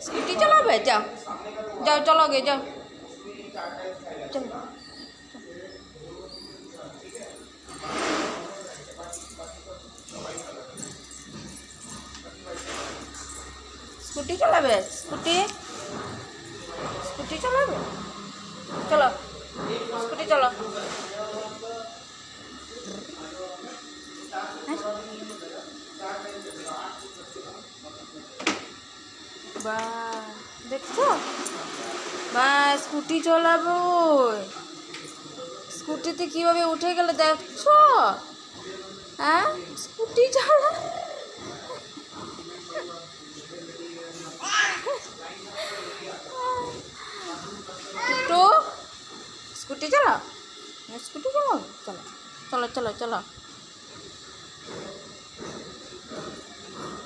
Scooty চালাবে? যাও যাও, চলো গে যাও, চলো। স্কুটি চালাবে? স্কুটি স্কুটি চালাবে? চলো স্কুটি চলো। বা দেখছো, বা স্কুটি চালাবো, স্কুটিতে কিভাবে উঠে গেলে দেখছো? হ্যাঁ, স্কুটি চালা। টুকটু স্কুটি চালাও, স্কুটি চালাও, চলো চলো চলো চলো।